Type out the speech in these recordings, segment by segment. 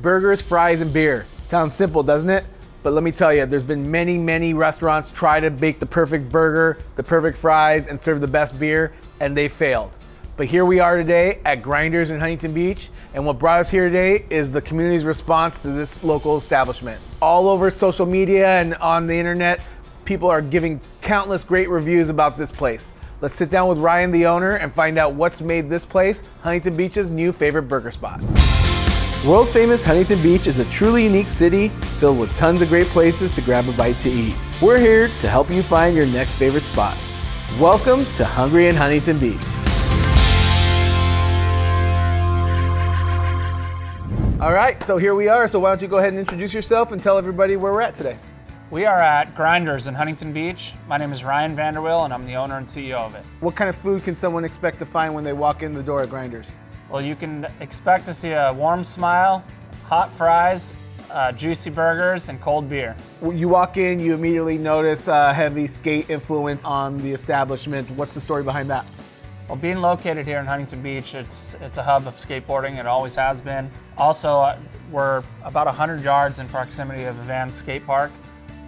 Burgers, fries, and beer. Sounds simple, doesn't it? But let me tell you, there's been many restaurants try to make the perfect burger, the perfect fries, and serve the best beer, and they failed. But here we are today at Grinderz in Huntington Beach, and what brought us here today is the community's response to this local establishment. All over social media and on the internet, people are giving countless great reviews about this place. Let's sit down with Ryan, the owner, and find out what's made this place Huntington Beach's new favorite burger spot. World famous Huntington Beach is a truly unique city filled with tons of great places to grab a bite to eat. We're here to help you find your next favorite spot. Welcome to Hungry in Huntington Beach. All right, so here we are. So why don't you go ahead and introduce yourself and tell everybody where we're at today. We are at Grinderz in Huntington Beach. My name is Ryan Vanderwill and I'm the owner and CEO of it. What kind of food can someone expect to find when they walk in the door at Grinderz? Well, you can expect to see a warm smile, hot fries, juicy burgers, and cold beer. When you walk in, you immediately notice a heavy skate influence on the establishment. What's the story behind that? Well, being located here in Huntington Beach, it's a hub of skateboarding. It always has been. Also, we're about 100 yards in proximity of the Van skate park.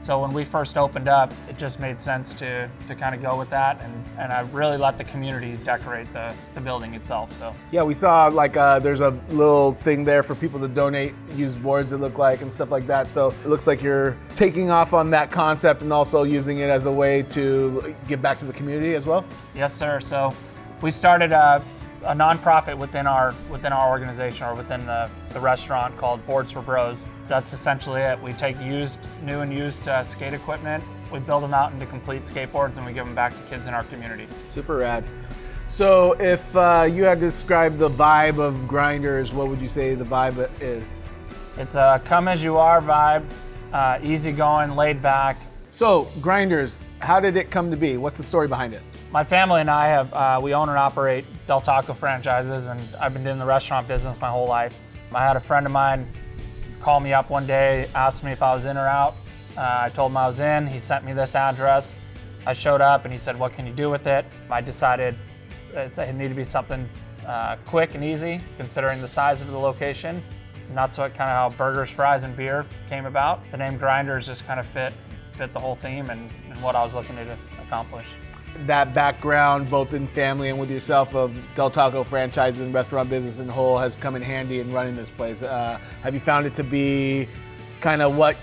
So when we first opened up, it just made sense to kind of go with that, and I really let the community decorate the building itself. So yeah, we saw like there's a little thing there for people to donate used boards, it looked like, and stuff like that. So it looks like you're taking off on that concept and also using it as a way to give back to the community as well. Yes, sir. So we started a nonprofit within our organization, or within the restaurant, called Boards for Bros. That's essentially it. We take new and used skate equipment, we build them out into complete skateboards, and we give them back to kids in our community. Super rad. So if you had to describe the vibe of Grinderz, what would you say the vibe is? It's a come as you are vibe, easygoing, laid back. So Grinderz, how did it come to be? What's the story behind it? My family and I we own and operate Del Taco franchises, and I've been doing the restaurant business my whole life. I had a friend of mine call me up one day, asked me if I was in or out. I told him I was in. He sent me this address. I showed up and he said, "What can you do with it?" I decided it needed to be something quick and easy, considering the size of the location. And that's what kind of how burgers, fries, and beer came about. The name Grinderz just kind of fit the whole theme and what I was looking to accomplish. That background, both in family and with yourself, of Del Taco franchises and restaurant business in whole, has come in handy in running this place. Have you found it to be kind of what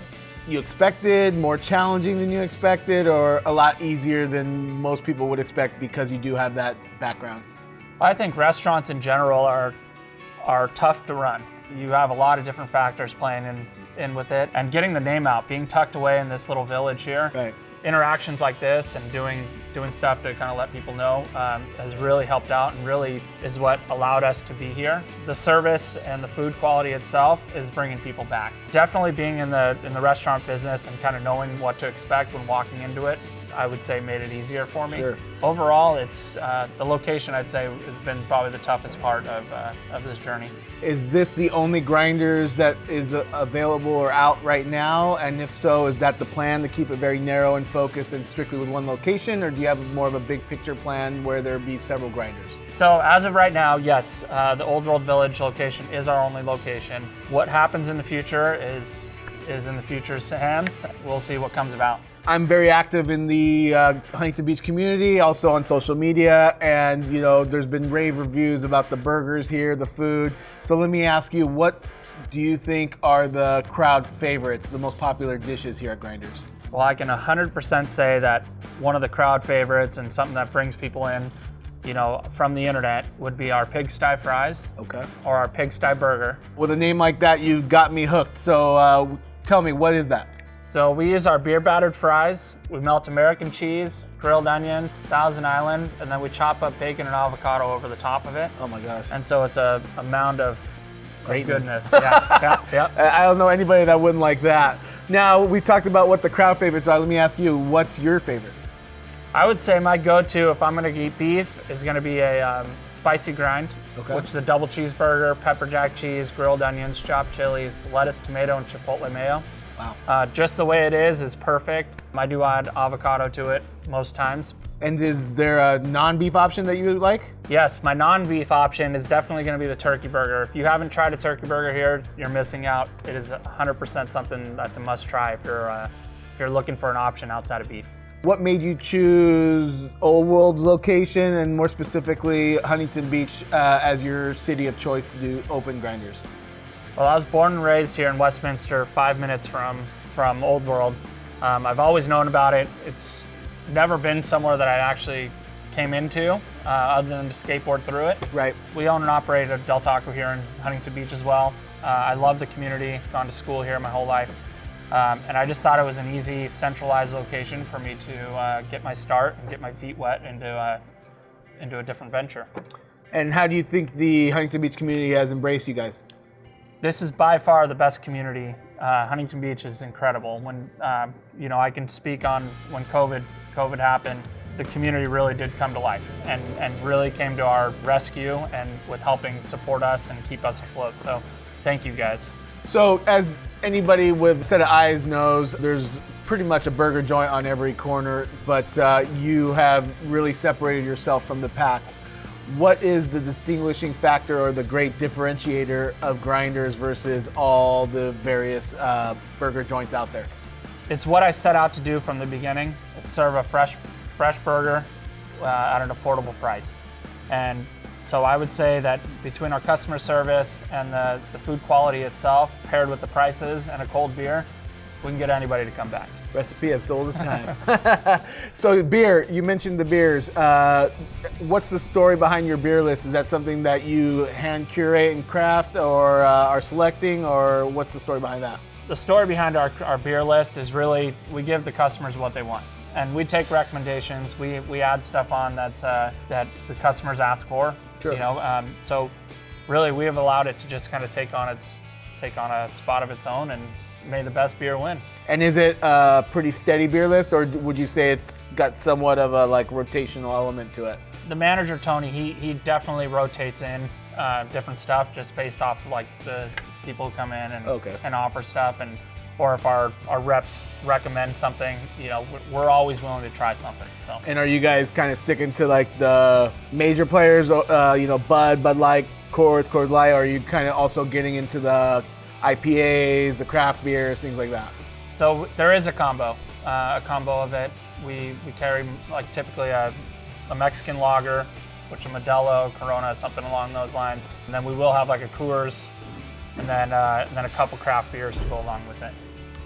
you expected, more challenging than you expected, or a lot easier than most people would expect because you do have that background? I think restaurants in general are tough to run. You have a lot of different factors playing in with it, and getting the name out, being tucked away in this little village here. Right. Interactions like this and doing stuff to kind of let people know has really helped out, and really is what allowed us to be here. The service and the food quality itself is bringing people back. Definitely being in the restaurant business and kind of knowing what to expect when walking into it, I would say made it easier for me. Sure. Overall, it's the location, I'd say, has been probably the toughest part of this journey. Is this the only Grinderz that is available or out right now? And if so, is that the plan, to keep it very narrow and focused and strictly with one location? Or do you have more of a big picture plan where there be several Grinderz? So as of right now, yes, the Old World Village location is our only location. What happens in the future is in the future's hands. We'll see what comes about. I'm very active in the Huntington Beach community, also on social media, and you know, there's been rave reviews about the burgers here, the food. So let me ask you, what do you think are the crowd favorites, the most popular dishes here at Grinderz? Well, I can 100% say that one of the crowd favorites and something that brings people in, you know, from the internet, would be our pigsty fries. Okay. Or our pigsty burger. With a name like that, you got me hooked. So tell me, what is that? So we use our beer battered fries, we melt American cheese, grilled onions, Thousand Island, and then we chop up bacon and avocado over the top of it. Oh my gosh. And so it's a mound of greatness. Goodness. Yeah. I don't know anybody that wouldn't like that. Now, we talked about what the crowd favorites are. Let me ask you, what's your favorite? I would say my go-to, if I'm gonna eat beef, is gonna be a spicy grind, which is a double cheeseburger, pepper jack cheese, grilled onions, chopped chilies, lettuce, tomato, and chipotle mayo. Wow. Just the way it is perfect. I do add avocado to it most times. And is there a non-beef option that you like? Yes, my non-beef option is definitely going to be the turkey burger. If you haven't tried a turkey burger here, you're missing out. It is 100% something that's a must-try if you're looking for an option outside of beef. What made you choose Old World's location, and more specifically Huntington Beach, as your city of choice to open Grinderz? Well, I was born and raised here in Westminster, 5 minutes from Old World. I've always known about it. It's never been somewhere that I actually came into, other than to skateboard through it. Right. We own and operate a Del Taco here in Huntington Beach as well. I love the community, gone to school here my whole life. And I just thought it was an easy, centralized location for me to get my start and get my feet wet into a different venture. And how do you think the Huntington Beach community has embraced you guys? This is by far the best community. Huntington Beach is incredible. When I can speak on when COVID happened, the community really did come to life and really came to our rescue and with helping support us and keep us afloat. So thank you guys. So as anybody with a set of eyes knows, there's pretty much a burger joint on every corner, but you have really separated yourself from the pack. What is the distinguishing factor or the great differentiator of Grinderz versus all the various burger joints out there? It's what I set out to do from the beginning. It's serve a fresh burger at an affordable price. And so I would say that between our customer service and the food quality itself, paired with the prices and a cold beer, we can get anybody to come back. Recipe as old as time. So beer, you mentioned the beers. What's the story behind your beer list? Is that something that you hand curate and craft or are selecting, or what's the story behind that? The story behind our beer list is really, we give the customers what they want. And we take recommendations. We add stuff on that the customers ask for. Sure. So really we have allowed it to just kind of take on a spot of its own, and may the best beer win. And is it a pretty steady beer list, or would you say it's got somewhat of a rotational element to it? The manager, Tony, he definitely rotates in different stuff just based off the people who come in and offer stuff, or if our reps recommend something, we're always willing to try something. So. And are you guys kind of sticking to the major players, Bud Light, Coors Light, or are you kind of also getting into the IPAs, the craft beers, things like that? So there is a combo of it. We carry typically a Mexican lager, which a Modelo, Corona, something along those lines. And then we will have a Coors, and then a couple craft beers to go along with it.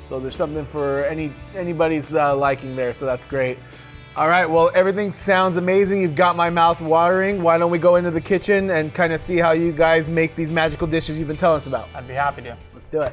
So there's something for anybody's liking there, so that's great. All right, well, everything sounds amazing. You've got my mouth watering. Why don't we go into the kitchen and kind of see how you guys make these magical dishes you've been telling us about? I'd be happy to. Let's do it.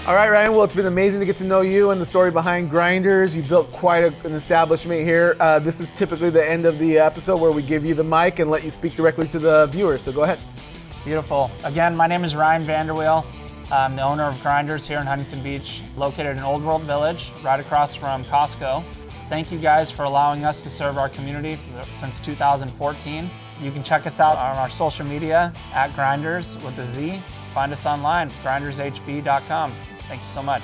All right, Ryan, well, it's been amazing to get to know you and the story behind Grinderz. You built quite an establishment here. This is typically the end of the episode where we give you the mic and let you speak directly to the viewers, so go ahead. Beautiful. Again, my name is Ryan Vanderweel. I'm the owner of Grinderz here in Huntington Beach, located in Old World Village, right across from Costco. Thank you guys for allowing us to serve our community since 2014. You can check us out on our social media at Grinderz with a Z. Find us online, grinderzhb.com. Thank you so much.